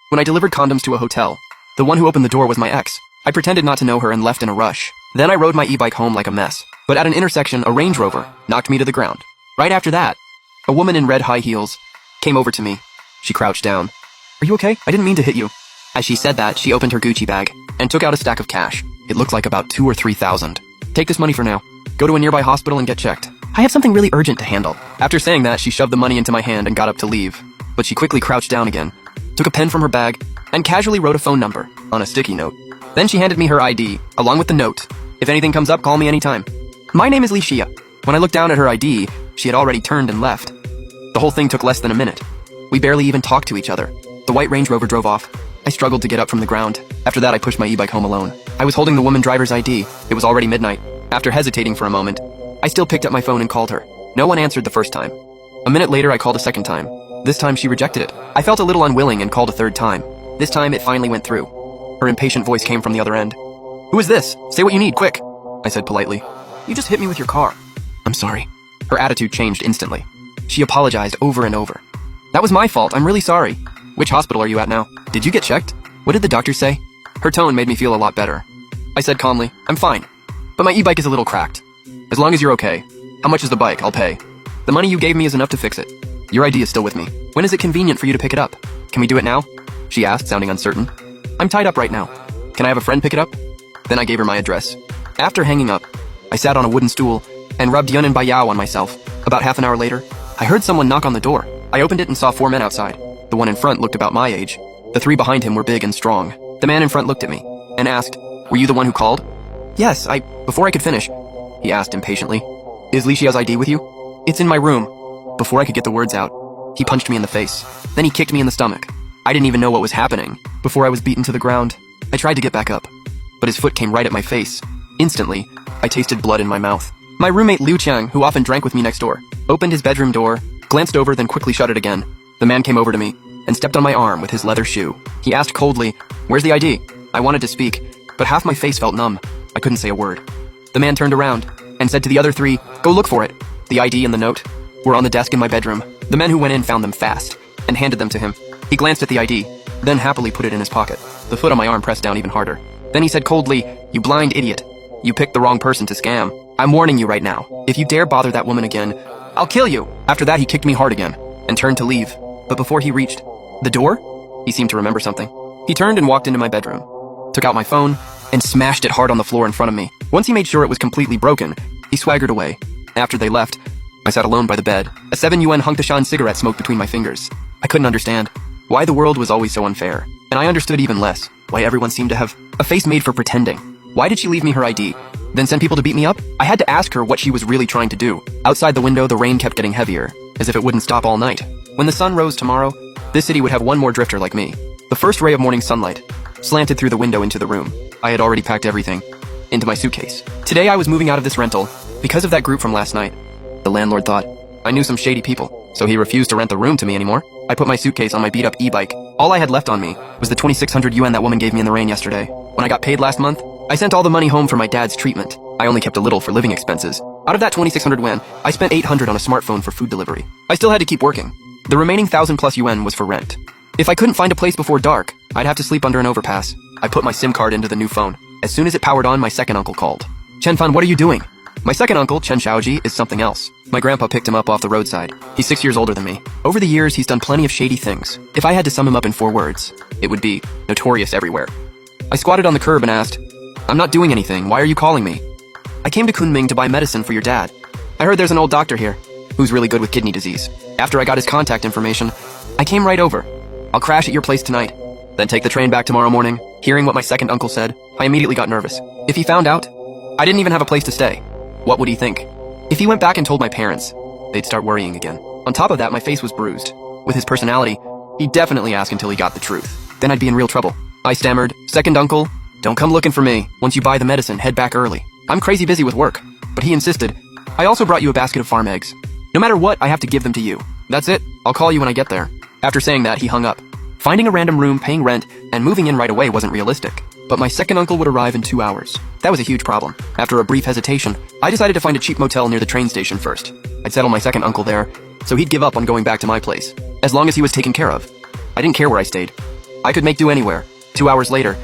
when I delivered condoms to a hotel. The one who opened the door was my ex. I pretended not to know her and left in a rush. Then I rode my e-bike home like a mess. But at an intersection, a Range Rover knocked me to the ground. Right after that, a woman in red high heels came over to me. She crouched down. "Are you okay? I didn't mean to hit you." As she said that, she opened her Gucci bag and took out a stack of cash. It looked like about 2,000 or 3,000. "Take this money for now. Go to a nearby hospital and get checked. I have something really urgent to handle." After saying that, she shoved the money into my hand and got up to leave. But she quickly crouched down again, took a pen from her bag, and casually wrote a phone number on a sticky note. Then she handed me her ID, along with the note. "If anything comes up, call me anytime. My name is Licia." When I looked down at her ID, she had already turned and left. The whole thing took less than a minute. We barely even talked to each other. The white Range Rover drove off. I struggled to get up from the ground. After that, I pushed my e-bike home alone. I was holding the woman driver's ID. It was already midnight. After hesitating for a moment, I still picked up my phone and called her. No one answered the first time. A minute later, I called a second time. This time, she rejected it. I felt a little unwilling and called a third time. This time, it finally went through. Her impatient voice came from the other end. "Who is this? Say what you need, quick," I said politely. "You just hit me with your car." "I'm sorry." Her attitude changed instantly. She apologized over and over. "That was my fault. I'm really sorry. Which hospital are you at now? Did you get checked? What did the doctor say?" Her tone made me feel a lot better. I said calmly, "I'm fine, but my e-bike is a little cracked. As long as you're okay. How much is the bike? I'll pay. The money you gave me is enough to fix it. Your ID is still with me. When is it convenient for you to pick it up? Can we do it now?" she asked, sounding uncertain. "I'm tied up right now. Can I have a friend pick it up?" Then I gave her my address. After hanging up, I sat on a wooden stool and rubbed Yun and Bayao on myself. About half an hour later, I heard someone knock on the door. I opened it and saw 4 men outside. The one in front looked about my age. The 3 behind him were big and strong. The man in front looked at me and asked, "Were you the one who called?" "Yes, Before I could finish," he asked impatiently, "Is Licia's ID with you?" "It's in my room." Before I could get the words out, he punched me in the face. Then he kicked me in the stomach. I didn't even know what was happening before I was beaten to the ground. I tried to get back up, but his foot came right at my face. Instantly, I tasted blood in my mouth. My roommate Liu Qiang, who often drank with me next door, opened his bedroom door, glanced over, then quickly shut it again. The man came over to me and stepped on my arm with his leather shoe. He asked coldly, "Where's the ID?" I wanted to speak, but half my face felt numb. I couldn't say a word. The man turned around and said to the other 3, "Go look for it." The ID and the note were on the desk in my bedroom. The men who went in found them fast and handed them to him. He glanced at the ID, then happily put it in his pocket. The foot on my arm pressed down even harder. Then he said coldly, "You blind idiot. You picked the wrong person to scam. I'm warning you right now. If you dare bother that woman again, I'll kill you." After that, he kicked me hard again and turned to leave. But before he reached the door, he seemed to remember something. He turned and walked into my bedroom, took out my phone, and smashed it hard on the floor in front of me. Once he made sure it was completely broken, he swaggered away. After they left, I sat alone by the bed, a 7 yuan Hungtashan cigarette smoked between my fingers. I couldn't understand why the world was always so unfair, and I understood even less why everyone seemed to have a face made for pretending. Why did she leave me her ID, then send people to beat me up? I had to ask her what she was really trying to do. Outside the window, the rain kept getting heavier, as if it wouldn't stop all night. When the sun rose tomorrow, this city would have one more drifter like me. The first ray of morning sunlight slanted through the window into the room. I had already packed everything into my suitcase. Today I was moving out of this rental because of that group from last night. The landlord thought I knew some shady people, so he refused to rent the room to me anymore. I put my suitcase on my beat-up e-bike. All I had left on me was the 2,600 yuan that woman gave me in the rain yesterday. When I got paid last month, I sent all the money home for my dad's treatment. I only kept a little for living expenses. Out of that 2,600 yuan, I spent 800 on a smartphone for food delivery. I still had to keep working. The remaining 1,000 plus yuan was for rent. If I couldn't find a place before dark, I'd have to sleep under an overpass. I put my SIM card into the new phone. As soon as it powered on, my second uncle called. "Chen Fan, what are you doing?" My second uncle, Chen Shaoji, is something else. My grandpa picked him up off the roadside. He's 6 years older than me. Over the years, he's done plenty of shady things. If I had to sum him up in 4 words, it would be notorious everywhere. I squatted on the curb and asked, "I'm not doing anything. Why are you calling me?" "I came to Kunming to buy medicine for your dad. I heard there's an old doctor here who's really good with kidney disease. After I got his contact information, I came right over. I'll crash at your place tonight, then take the train back tomorrow morning." Hearing what my second uncle said, I immediately got nervous. If he found out, I didn't even have a place to stay. What would he think? If he went back and told my parents, they'd start worrying again. On top of that, my face was bruised. With his personality, he'd definitely ask until he got the truth. Then I'd be in real trouble. I stammered, "Second uncle, don't come looking for me. Once you buy the medicine, head back early. I'm crazy busy with work." But he insisted, "I also brought you a basket of farm eggs. No matter what, I have to give them to you. That's it. I'll call you when I get there." After saying that, he hung up. Finding a random room, paying rent, and moving in right away wasn't realistic. But my second uncle would arrive in 2 hours. That was a huge problem. After a brief hesitation, I decided to find a cheap motel near the train station first. I'd settle my second uncle there, so he'd give up on going back to my place, as long as he was taken care of. I didn't care where I stayed. I could make do anywhere. 2 hours later,